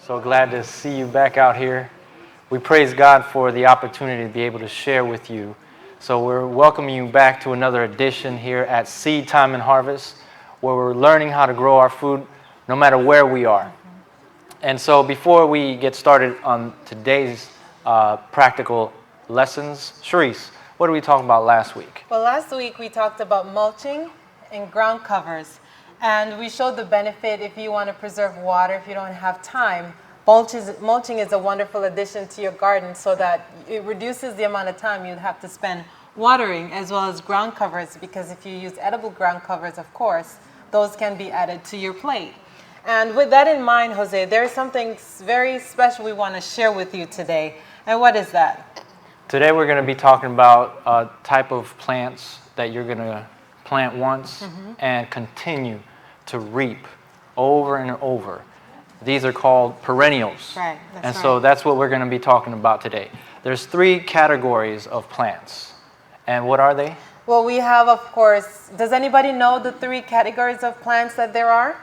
So glad to see you back out here. We praise God for the opportunity to be able to share with you. So we're welcoming you back to another edition here at Seed Time and Harvest, where we're learning how to grow our food no matter where we are. And so before we get started on today's practical lessons, Sharice, what did we talk about last week? Well, last week we talked about mulching and ground covers. And we showed the benefit if you want to preserve water, if you don't have time. Mulching is a wonderful addition to your garden so that it reduces the amount of time you'd have to spend watering, as well as ground covers, because if you use edible ground covers, of course, those can be added to your plate. And with that in mind, Jose, there's something very special we want to share with you today. And what is that? Today we're going to be talking about a type of plants that you're going to plant once and continue to reap over and over. These are called perennials. Right, and so that's what we're going to be talking about today. There's 3 categories of plants. And what are they? Well, we have, of course, does anybody know the 3 categories of plants that there are?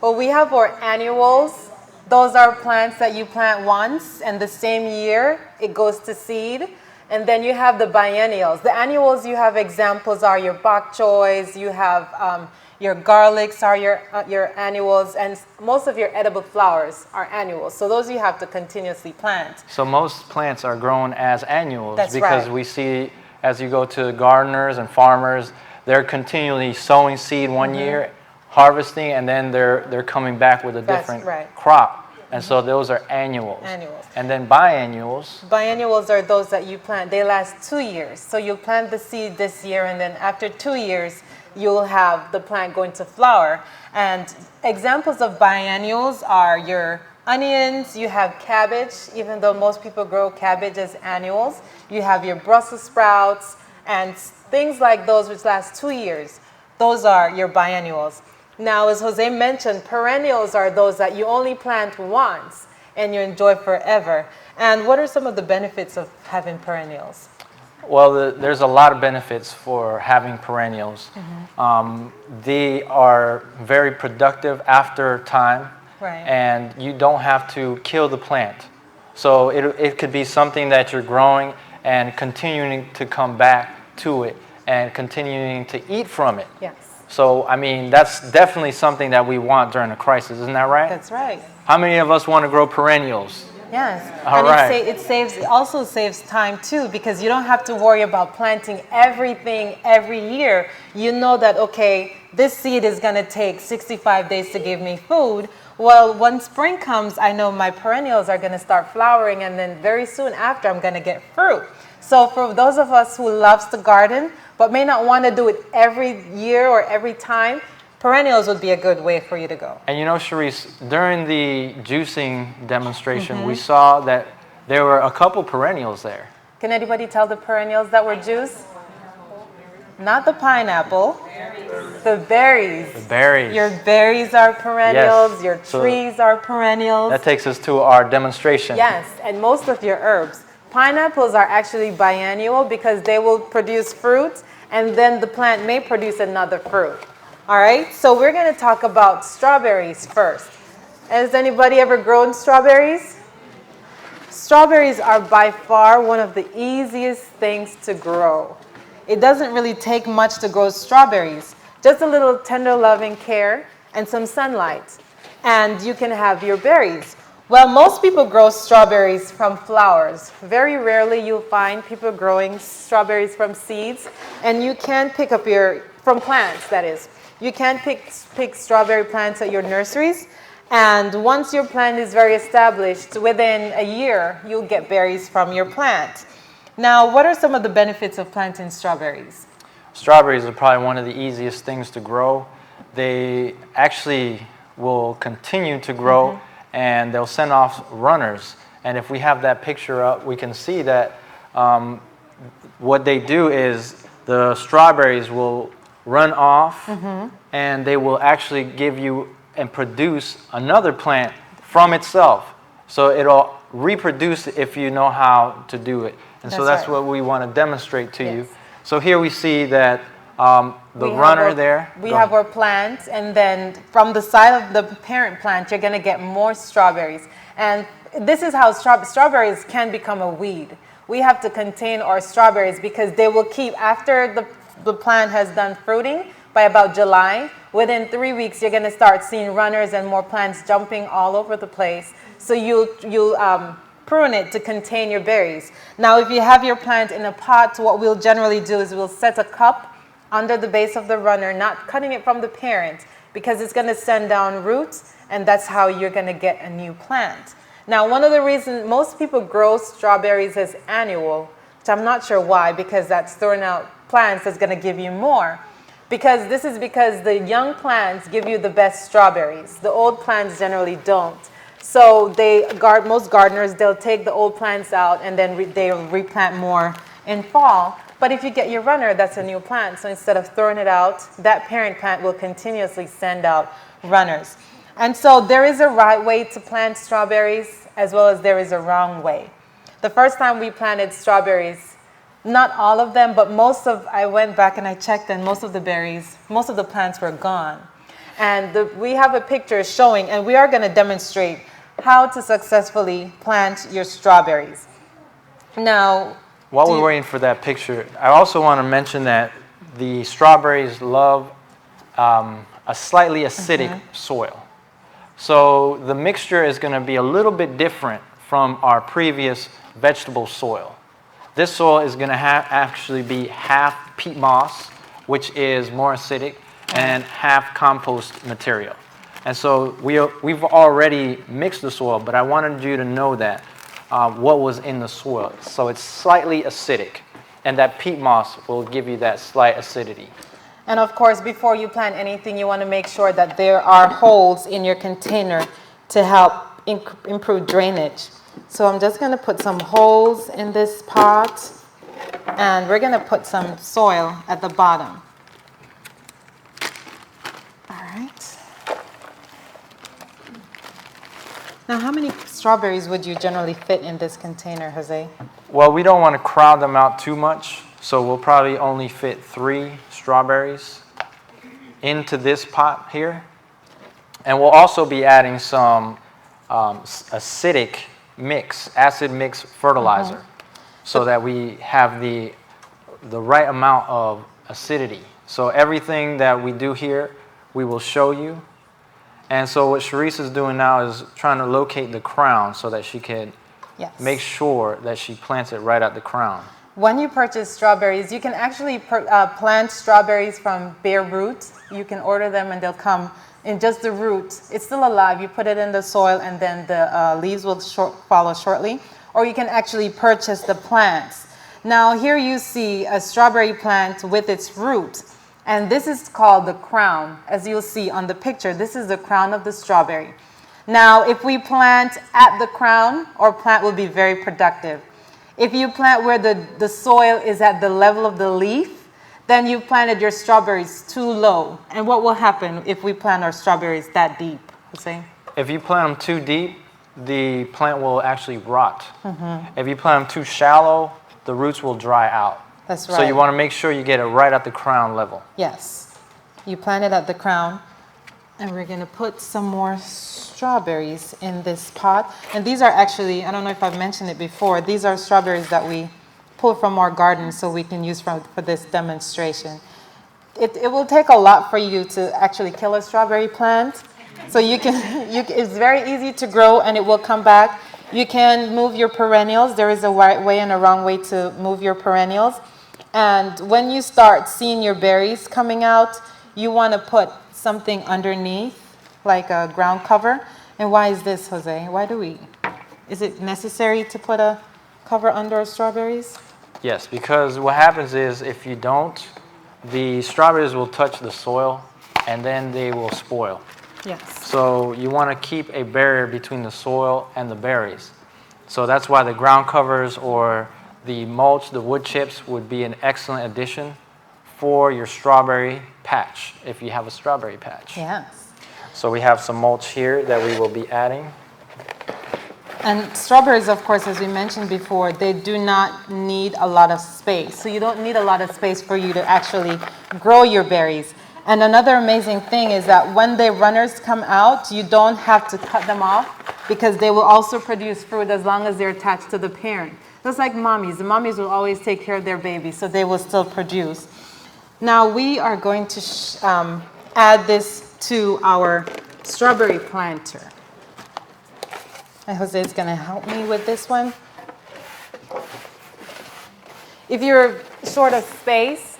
Well, we have our annuals. Those are plants that you plant once and the same year it goes to seed. And then you have the biennials. The annuals, you have examples are your bok choys, you have your garlics are your annuals, and most of your edible flowers are annuals. So those you have to continuously plant. So most plants are grown as annuals. That's because right. We see as you go to gardeners and farmers, they're continually sowing seed one year, harvesting, and then they're coming back with a different crop. And so those are annuals. And then biennials. Biennials are those that you plant. They last 2 years. So you'll plant the seed this year, and then after 2 years, you'll have the plant going to flower. And examples of biennials are your onions, you have cabbage, even though most people grow cabbage as annuals. You have your Brussels sprouts and things like those which last 2 years. Those are your biennials. Now, as Jose mentioned, perennials are those that you only plant once and you enjoy forever. And what are some of the benefits of having perennials? Well, there's a lot of benefits for having perennials. They are very productive after time, and you don't have to kill the plant. So it could be something that you're growing and continuing to come back to it and continuing to eat from it. Yes. So, I mean, that's definitely something that we want during a crisis, isn't that right? That's right. How many of us want to grow perennials? Yes, and it also saves time too, because you don't have to worry about planting everything every year. You know that, okay, this seed is going to take 65 days to give me food. Well, when spring comes, I know my perennials are going to start flowering, and then very soon after, I'm going to get fruit. So for those of us who loves to garden, but may not want to do it every year or every time, perennials would be a good way for you to go. And you know, Sharice, during the juicing demonstration, we saw that there were a couple perennials there. Can anybody tell the perennials that were juiced? Not the pineapple, the berries. The berries. Your berries are perennials, yes. your trees are perennials. That takes us to our demonstration. Yes, and most of your herbs. Pineapples are actually biennial because they will produce fruit, and then the plant may produce another fruit. All right, so we're going to talk about strawberries first. Has anybody ever grown strawberries? Strawberries are by far one of the easiest things to grow. It doesn't really take much to grow strawberries, just a little tender loving care and some sunlight, and you can have your berries. Well, most people grow strawberries from flowers. Very rarely you'll find people growing strawberries from seeds, and you can pick up from plants, that is. You can pick strawberry plants at your nurseries, and once your plant is very established, within a year, you'll get berries from your plant. Now, what are some of the benefits of planting strawberries? Strawberries are probably one of the easiest things to grow. They actually will continue to grow, and they'll send off runners. And if we have that picture up, we can see that what they do is the strawberries will run off, and they will actually give you and produce another plant from itself. So it'll reproduce if you know how to do it. And so that's what we want to demonstrate to you. So here we see that the runner there. We have our plant, and then from the side of the parent plant, you're going to get more strawberries. And this is how strawberries can become a weed. We have to contain our strawberries because they will keep, after the plant has done fruiting, by about July, within 3 weeks, you're going to start seeing runners and more plants jumping all over the place. So you'll prune it to contain your berries. Now, if you have your plant in a pot, what we'll generally do is we'll set a cup under the base of the runner, not cutting it from the parent, because it's going to send down roots, and that's how you're going to get a new plant. Now, one of the reasons most people grow strawberries as annual, which I'm not sure why, because that's throwing out plants that's going to give you more. Because the young plants give you the best strawberries. The old plants generally don't. So most gardeners, they'll take the old plants out and then they'll replant more in fall. But if you get your runner, that's a new plant. So instead of throwing it out, that parent plant will continuously send out runners. And so there is a right way to plant strawberries as well as there is a wrong way. The first time we planted strawberries, not all of them, but I went back and I checked, and most of the plants were gone. And we have a picture showing, and we are going to demonstrate how to successfully plant your strawberries. Now, while we're waiting for that picture, I also want to mention that the strawberries love a slightly acidic soil. So the mixture is going to be a little bit different from our previous vegetable soil. This soil is going to actually be half peat moss, which is more acidic, and half compost material. And so we've already mixed the soil, but I wanted you to know that what was in the soil. So it's slightly acidic, and that peat moss will give you that slight acidity. And of course, before you plant anything, you want to make sure that there are holes in your container to help improve drainage. So I'm just going to put some holes in this pot, and we're going to put some soil at the bottom. All right. Now, how many strawberries would you generally fit in this container, Jose? Well, we don't want to crowd them out too much, so we'll probably only fit 3 strawberries into this pot here. And we'll also be adding some acid mix fertilizer, so that we have the right amount of acidity. So everything that we do here, we will show you. And so what Sharice is doing now is trying to locate the crown so that she can make sure that she plants it right at the crown. When you purchase strawberries, you can actually plant strawberries from bare roots. You can order them and they'll come in just the root. It's still alive. You put it in the soil and then the leaves will follow shortly. Or you can actually purchase the plants. Now here you see a strawberry plant with its root. And this is called the crown. As you'll see on the picture, this is the crown of the strawberry. Now if we plant at the crown, our plant will be very productive. If you plant where the soil is at the level of the leaf, then you've planted your strawberries too low. And what will happen if we plant our strawberries that deep, Jose? If you plant them too deep, the plant will actually rot. If you plant them too shallow, the roots will dry out. That's right. So you want to make sure you get it right at the crown level. Yes. You plant it at the crown. And we're going to put some more strawberries in this pot. And these are actually, I don't know if I've mentioned it before, these are strawberries that we pull from our garden so we can use for this demonstration. It will take a lot for you to actually kill a strawberry plant. So it's very easy to grow and it will come back. You can move your perennials. There is a right way and a wrong way to move your perennials. And when you start seeing your berries coming out, you want to put something underneath, like a ground cover. And why is this, Jose? Is it necessary to put a cover under our strawberries? Yes, because what happens is if you don't, the strawberries will touch the soil and then they will spoil. Yes. So you want to keep a barrier between the soil and the berries. So that's why the ground covers or the mulch, the wood chips would be an excellent addition for your strawberry patch, if you have a strawberry patch. Yes. So we have some mulch here that we will be adding. And strawberries, of course, as we mentioned before, they do not need a lot of space. So you don't need a lot of space for you to actually grow your berries. And another amazing thing is that when the runners come out, you don't have to cut them off because they will also produce fruit as long as they're attached to the parent. Just like mommies. The mommies will always take care of their babies, so they will still produce. Now we are going to add this to our strawberry planter. And Jose is going to help me with this one. If you're short of space,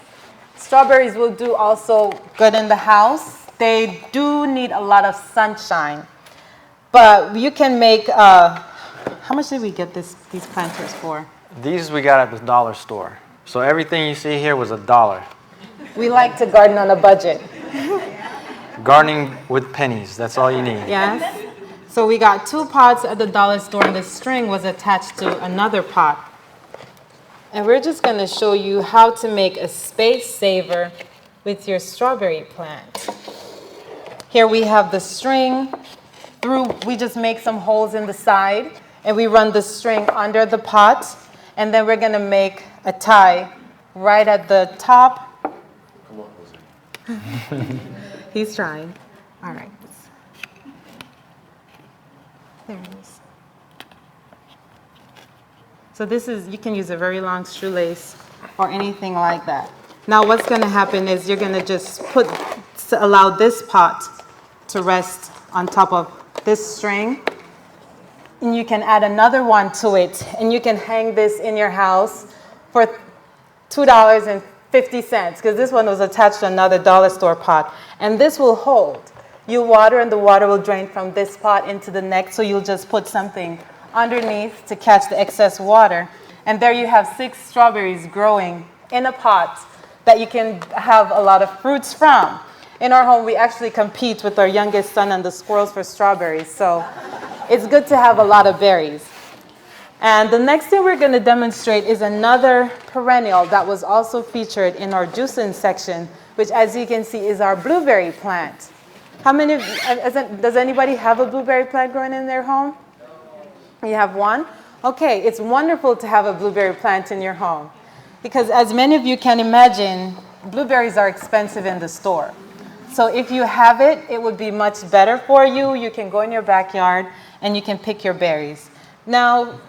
strawberries will do also good in the house. They do need a lot of sunshine. But you can make, how much did we get these planters for? These we got at the dollar store. So everything you see here was $1. We like to garden on a budget. Gardening with pennies, that's all you need. Yes. So we got 2 pots at the dollar store, and the string was attached to another pot. And we're just going to show you how to make a space saver with your strawberry plant. Here we have the string. We just make some holes in the side, and we run the string under the pot, and then we're going to make a tie right at the top. Come on, Jose. He's trying. All right. There it is. So this is, you can use a very long shoelace or anything like that. Now what's going to happen is you're going to just allow this pot to rest on top of this string. And you can add another one to it. And you can hang this in your house for $2.50 because this one was attached to another dollar store pot. And this will hold. You water and the water will drain from this pot into the next, so you'll just put something underneath to catch the excess water. And there you have 6 strawberries growing in a pot that you can have a lot of fruits from. In our home, we actually compete with our youngest son and the squirrels for strawberries, so it's good to have a lot of berries. And the next thing we're going to demonstrate is another perennial that was also featured in our juicing section, which as you can see is our blueberry plant. How many, does anybody have a blueberry plant growing in their home? You have one? Okay, it's wonderful to have a blueberry plant in your home because as many of you can imagine, blueberries are expensive in the store. So if you have it, it would be much better for you. You can go in your backyard and you can pick your berries. Now,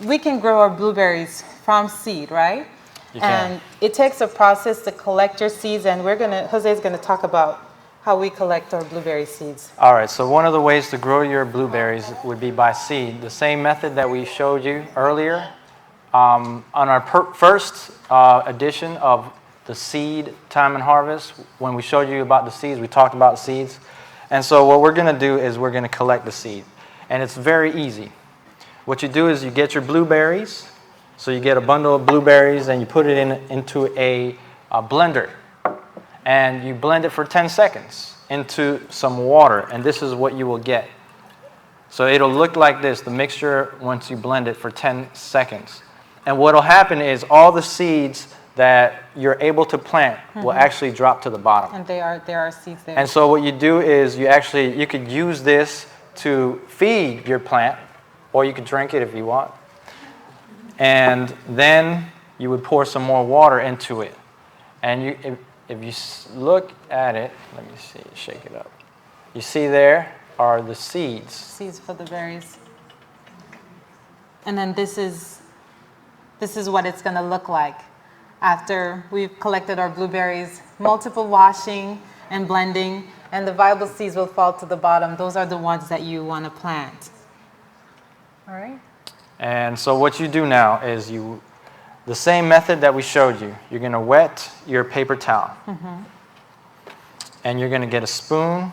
we can grow our blueberries from seed, right? You can. And it takes a process to collect your seeds, and Jose is going to talk about how we collect our blueberry seeds. All right, so one of the ways to grow your blueberries would be by seed. The same method that we showed you earlier. On our first edition of the seed time and harvest, when we showed you about the seeds, we talked about seeds. And so what we're going to do is we're going to collect the seed. And it's very easy. What you do is you get your blueberries. So you get a bundle of blueberries and you put it into a blender. And you blend it for 10 seconds into some water, and this is what you will get. So it'll look like this, the mixture, once you blend it for 10 seconds. And what will happen is all the seeds that you're able to plant will actually drop to the bottom. And there are seeds there. And so what you do is you could use this to feed your plant, or you could drink it if you want. And then you would pour some more water into it. And if you look at it, let me see, shake it up. You see there are the seeds. Seeds for the berries. And then this is what it's going to look like after we've collected our blueberries, multiple washing and blending, and the viable seeds will fall to the bottom. Those are the ones that you want to plant. All right? And so what you do now is the same method that we showed you. You're going to wet your paper towel. And you're going to get a spoon.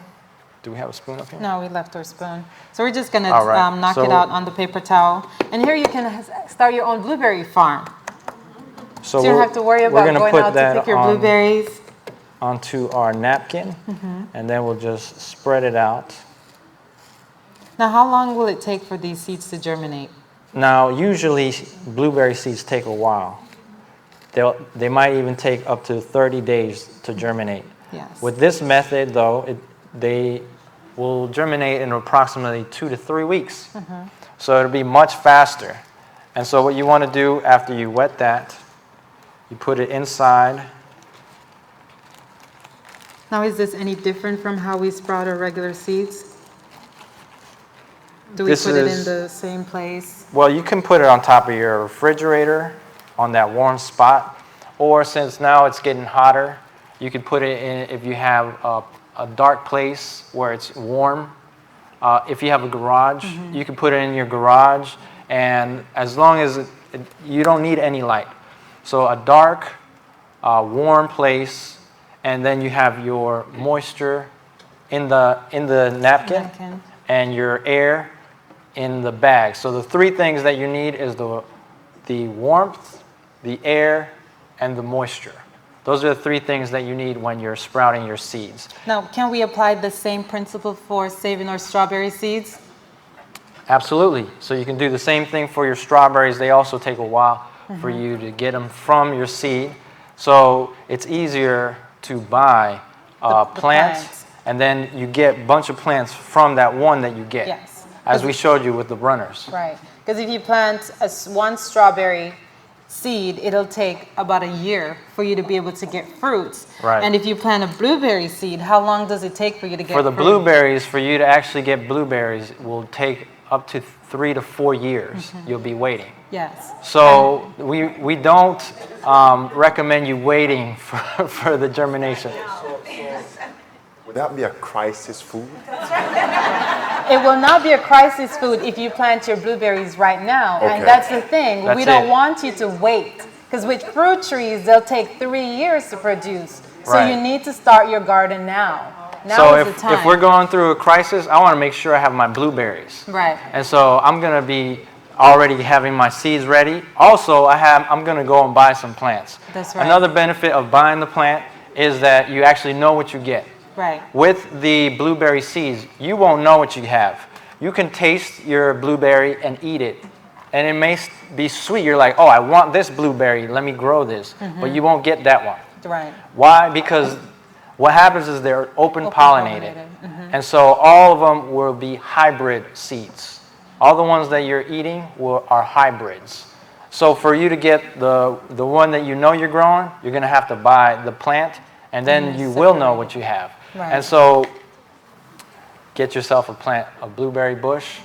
Do we have a spoon up here? No, we left our spoon. So we're just going to right. knock it out on the paper towel. And here you can start your own blueberry farm. So you don't have to worry about going out to pick your blueberries. Onto our napkin, and then we'll just spread it out. Now, how long will it take for these seeds to germinate? Now, usually blueberry seeds take a while. They might even take up to 30 days to germinate. Yes. With this method, though, will germinate in approximately 2 to 3 weeks. So it'll be much faster. And so what you want to do after you wet that, you put it inside. Now, is this any different from how we sprout our regular seeds? Do we put it in the same place? Well, you can put it on top of your refrigerator on that warm spot. Or since now it's getting hotter, you can put it in if you have a dark place where it's warm. If you have a garage, you can put it in your garage. And as long as you don't need any light. So a dark, warm place. And then you have your moisture in the napkin and your air in the bag. So the 3 things that you need is the warmth, the air, and the moisture. Those are the 3 things that you need when you're sprouting your seeds. Now, can we apply the same principle for saving our strawberry seeds? Absolutely. So you can do the same thing for your strawberries. They also take a while for you to get them from your seed. So it's easier to buy plants, and then you get a bunch of plants from that one that you get. Yes. As we showed you with the runners. Right. Because if you plant one strawberry seed, it'll take about a year for you to be able to get fruits. Right. And if you plant a blueberry seed, how long does it take for you to get For the fruit? blueberries, for you to actually get blueberries, will take up to 3 to 4 years. You'll be waiting. Yes. So we don't recommend you waiting for the germination. Would that be a crisis food? It will not be a crisis food if you plant your blueberries right now. Okay. And that's the thing. That's we don't it. want you to wait. Because with fruit trees, they'll take 3 years to produce. So Right. you need to start your garden now. Now So is the time. if we're going through a crisis, I want to make sure I have my blueberries. Right. And so I'm going to be already having my seeds ready. Also, I'm going to go and buy some plants. That's right. Another benefit of buying the plant is that you actually know what you get. Right. With the blueberry seeds, you won't know what you have. You can taste your blueberry and eat it. And it may be sweet. You're like, oh, I want this blueberry. Let me grow this. But you won't get that one. Right. Why? Because what happens is they're open pollinated. And so all of them will be hybrid seeds. All the ones that you're eating are hybrids. So for you to get the one that you know you're growing, you're going to have to buy the plant, and then you will know what you have. Right. And so get yourself a blueberry bush,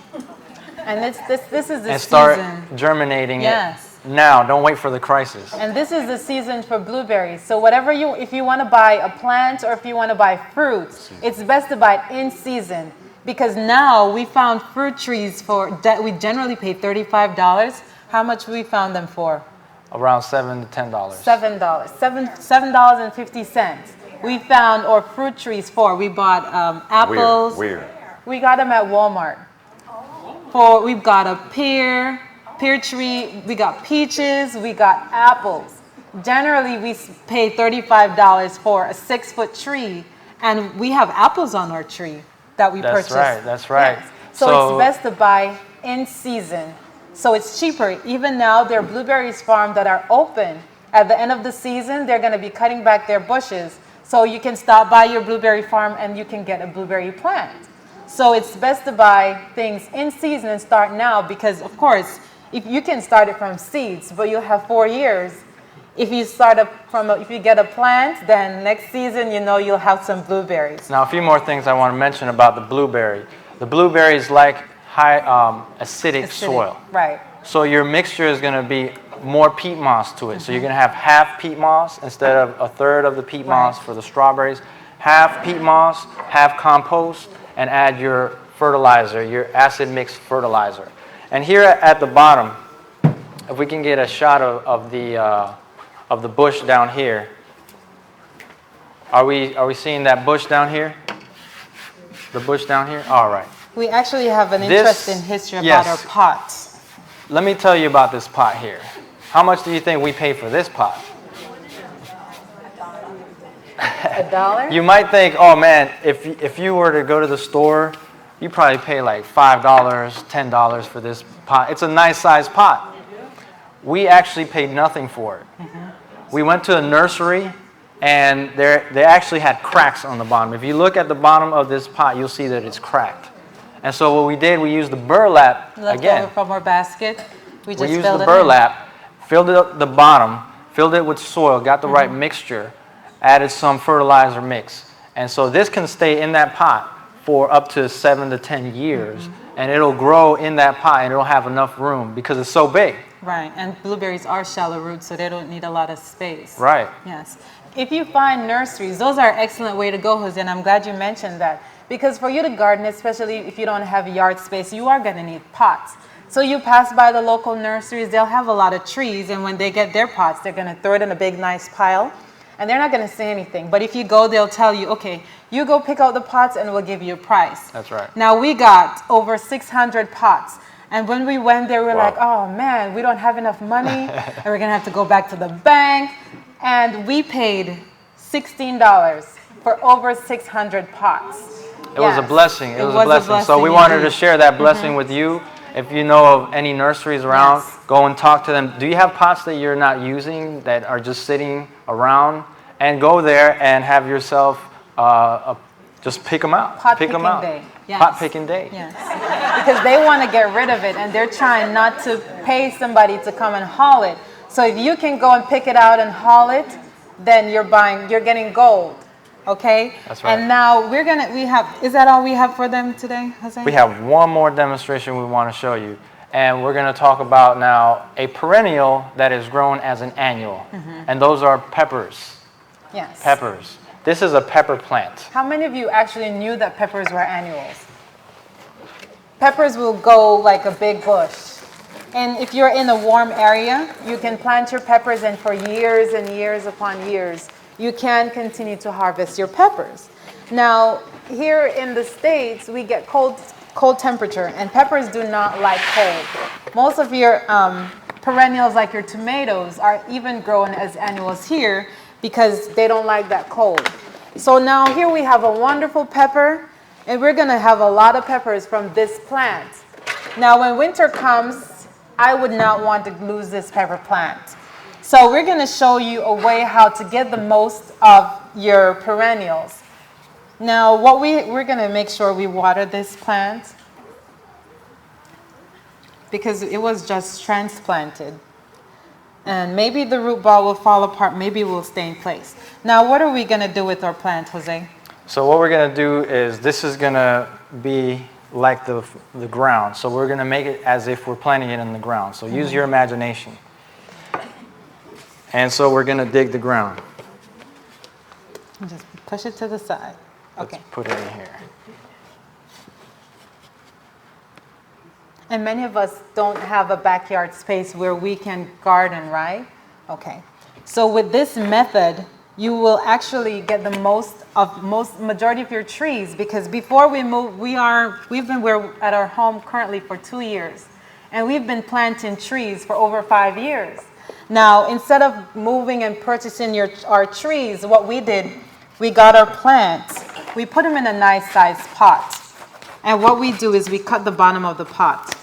And this is the and start season. germinating Yes. it now. Don't wait for the crisis. And this is the season for blueberries. So whatever if you want to buy a plant or if you want to buy fruits, it's best to buy it in season. Because now we found fruit trees that we generally pay $35. How much we found them for? Around $7 to $10. $7. $7.50. We found our fruit trees for. We bought apples. Where? We got them at Walmart. We've got a pear tree. We got peaches. We got apples. Generally, we pay $35 for a 6-foot tree, and we have apples on our tree that we purchased. That's right. Yes. So it's best to buy in season. So it's cheaper. Even now, there are blueberries farms that are open. At the end of the season, they're going to be cutting back their bushes. So you can stop by your blueberry farm and you can get a blueberry plant. So it's best to buy things in season and start now because, of course, if you can start it from seeds, but you'll have 4 years. If you if you get a plant, then next season, you'll have some blueberries. Now, a few more things I want to mention about the blueberry. The blueberries like high acidic soil. Right. So your mixture is going to be more peat moss to it. So you're going to have half peat moss instead of a third of the peat moss for the strawberries. Half peat moss, half compost, and add your fertilizer, your acid mix fertilizer. And here at the bottom, if we can get a shot of the bush down here. Are we seeing that bush down here? The bush down here? All right. We actually have an interesting history about our pots. Let me tell you about this pot here. How much do you think we pay for this pot? $1? You might think, oh man, if you were to go to the store, you probably pay like $5, $10 for this pot. It's a nice sized pot. We actually paid nothing for it. We went to a nursery and they actually had cracks on the bottom. If you look at the bottom of this pot, you'll see that it's cracked. And so what we did, we used the burlap again. Left over from our basket. We just used filled the it in. burlap, filled it up the bottom, filled it with soil, got the right mixture, added some fertilizer mix. And so this can stay in that pot for up to 7 to 10 years, and it'll grow in that pot, and it'll have enough room because it's so big. Right, and blueberries are shallow roots, so they don't need a lot of space. Right. Yes. If you find nurseries, those are an excellent way to go, Jose, and I'm glad you mentioned that. Because for you to garden, especially if you don't have yard space, you are going to need pots. So you pass by the local nurseries, they'll have a lot of trees, and when they get their pots, they're going to throw it in a big, nice pile, and they're not going to say anything. But if you go, they'll tell you, okay, you go pick out the pots, and we'll give you a price. That's right. Now, we got over 600 pots. And when we went there, we were like, oh man, we don't have enough money, and we're gonna have to go back to the bank. And we paid $16 for over 600 pots. It was a blessing. It was a blessing. So we indeed. wanted to share that blessing with you. If you know of any nurseries around, go and talk to them. Do you have pots that you're not using that are just sitting around? And go there and have yourself just pick them out. Pot pick picking them out. day. Yes. Pot picking day. Yes. Because they want to get rid of it, and they're trying not to pay somebody to come and haul it. So if you can go and pick it out and haul it, then you're getting gold. Okay? That's right. And now is that all we have for them today, Jose? We have one more demonstration we want to show you. And we're going to talk about now a perennial that is grown as an annual. And those are peppers. Yes. Peppers. This is a pepper plant. How many of you actually knew that peppers were annuals? Peppers will go like a big bush. And if you're in a warm area, you can plant your peppers, and for years and years upon years, you can continue to harvest your peppers. Now, here in the States, we get cold temperature, and peppers do not like cold. Most of your perennials, like your tomatoes, are even grown as annuals here because they don't like that cold. So now here we have a wonderful pepper, and we're gonna have a lot of peppers from this plant. Now when winter comes, I would not want to lose this pepper plant. So we're gonna show you a way how to get the most of your perennials. Now what we're gonna make sure we water this plant because it was just transplanted. And maybe the root ball will fall apart, maybe it will stay in place. Now, what are we going to do with our plant, Jose? So what we're going to do is this is going to be like the ground. So we're going to make it as if we're planting it in the ground. So use your imagination. And so we're going to dig the ground. Just push it to the side. Okay. Let's put it in here. And many of us don't have a backyard space where we can garden, right? Okay. So with this method, you will actually get the majority of your trees, because before we move, we've been at our home currently for 2 years, and we've been planting trees for over 5 years. Now, instead of moving and purchasing our trees, what we did, we got our plants, we put them in a nice sized pot. And what we do is we cut the bottom of the pot.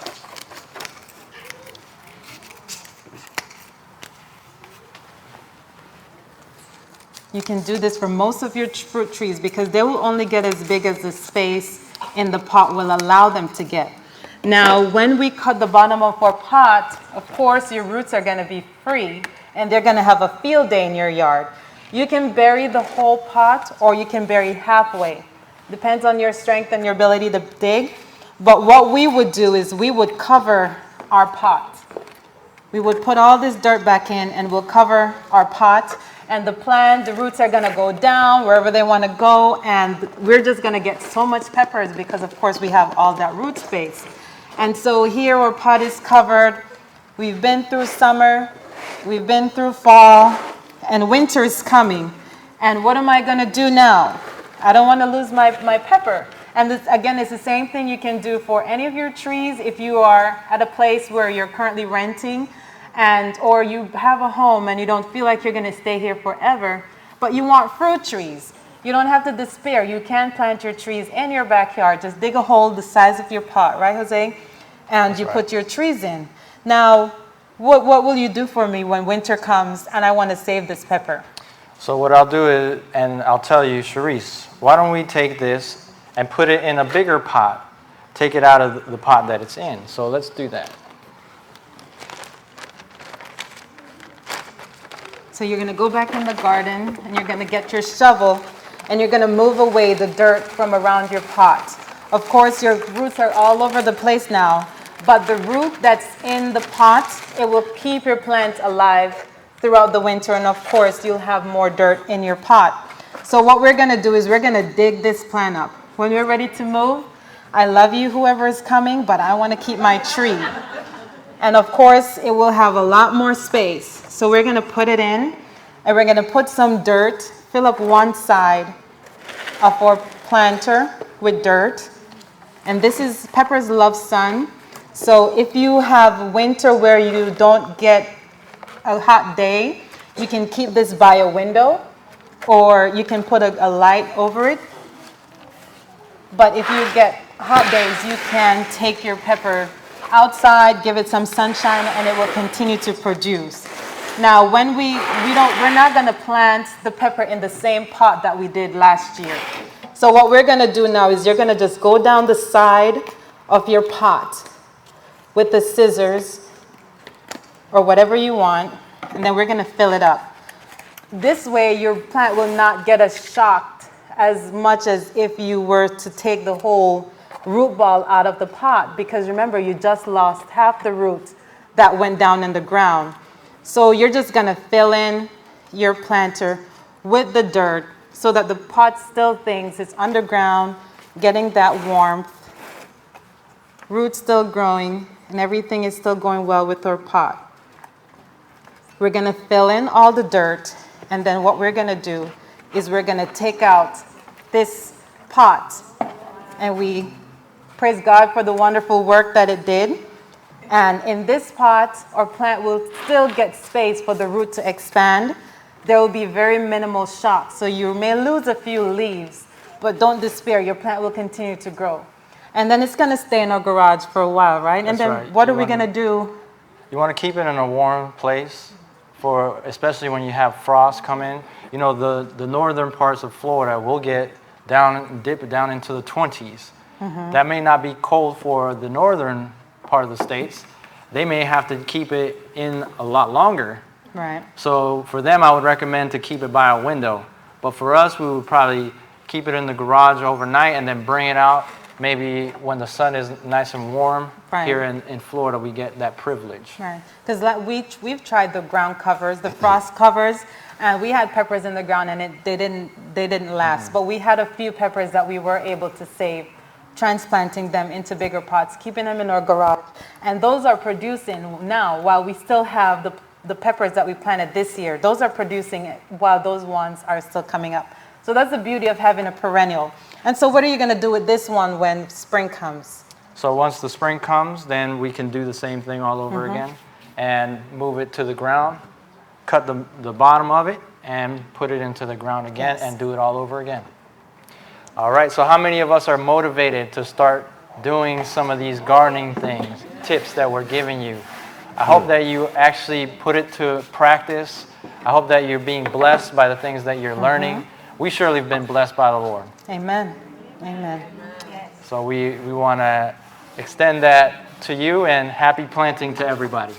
You can do this for most of your fruit trees because they will only get as big as the space in the pot will allow them to get. Now, when we cut the bottom of our pot, of course, your roots are going to be free and they're going to have a field day in your yard. You can bury the whole pot or you can bury halfway. Depends on your strength and your ability to dig. But what we would do is we would cover our pot. We would put all this dirt back in and we'll cover our pot. And the roots are gonna go down wherever they wanna go, and we're just gonna get so much peppers because of course we have all that root space. And so here our pot is covered. We've been through summer, we've been through fall, and winter is coming. And what am I gonna do now? I don't wanna lose my pepper. And this, again, it's the same thing you can do for any of your trees if you are at a place where you're currently renting, or you have a home and you don't feel like you're going to stay here forever, but you want fruit trees. You don't have to despair. You can plant your trees in your backyard. Just dig a hole the size of your pot, right, Jose? And you put your trees in. Now, what will you do for me when winter comes and I want to save this pepper? So what I'll do is, and I'll tell you, Sharice, why don't we take this and put it in a bigger pot? Take it out of the pot that it's in. So let's do that. So you're going to go back in the garden and you're going to get your shovel and you're going to move away the dirt from around your pot. Of course, your roots are all over the place now, but the root that's in the pot, it will keep your plant alive throughout the winter, and of course, you'll have more dirt in your pot. So what we're going to do is we're going to dig this plant up. When we're ready to move, I love you, whoever is coming, but I want to keep my tree. And of course, it will have a lot more space. So we're going to put it in, and we're going to put some dirt, fill up one side of our planter with dirt. And this is, peppers love sun. So if you have winter where you don't get a hot day, you can keep this by a window, or you can put a light over it. But if you get hot days, you can take your pepper outside, give it some sunshine, and it will continue to produce. Now, when we're not going to plant the pepper in the same pot that we did last year. So what we're going to do now is you're going to just go down the side of your pot with the scissors or whatever you want, and then we're going to fill it up. This way, your plant will not get as shocked as much as if you were to take the whole root ball out of the pot, because remember, you just lost half the root that went down in the ground. So you're just going to fill in your planter with the dirt so that the pot still thinks it's underground, getting that warmth, roots still growing, and everything is still going well with our pot. We're going to fill in all the dirt, and then what we're going to do is we're going to take out this pot, and we praise God for the wonderful work that it did. And in this pot, our plant will still get space for the root to expand. There will be very minimal shock. So you may lose a few leaves, but don't despair. Your plant will continue to grow. And then it's going to stay in our garage for a while, right? That's and then right. What are we going to do? You want to keep it in a warm place, for especially when you have frost come in. You know, the northern parts of Florida will get dip down into the 20s. Mm-hmm. That may not be cold for the northern part of the states. They may have to keep it in a lot longer. Right. So for them, I would recommend to keep it by a window. But for us, we would probably keep it in the garage overnight and then bring it out maybe when the sun is nice and warm. Right. Here in Florida, we get that privilege. Right. Because we've tried the ground covers, the frost covers, and we had peppers in the ground and they didn't last. Mm-hmm. But we had a few peppers that we were able to save, transplanting them into bigger pots, keeping them in our garage. And those are producing now while we still have the peppers that we planted this year. Those are producing while those ones are still coming up. So that's the beauty of having a perennial. And so what are you going to do with this one when spring comes? So once the spring comes, then we can do the same thing all over mm-hmm. again and move it to the ground, cut the bottom of it, and put it into the ground again. Yes. And do it all over again. All right, so how many of us are motivated to start doing some of these gardening things, tips that we're giving you? I hope that you actually put it to practice. I hope that you're being blessed by the things that you're learning. Mm-hmm. We surely have been blessed by the Lord. Amen. Amen. So we want to extend that to you, and happy planting to everybody.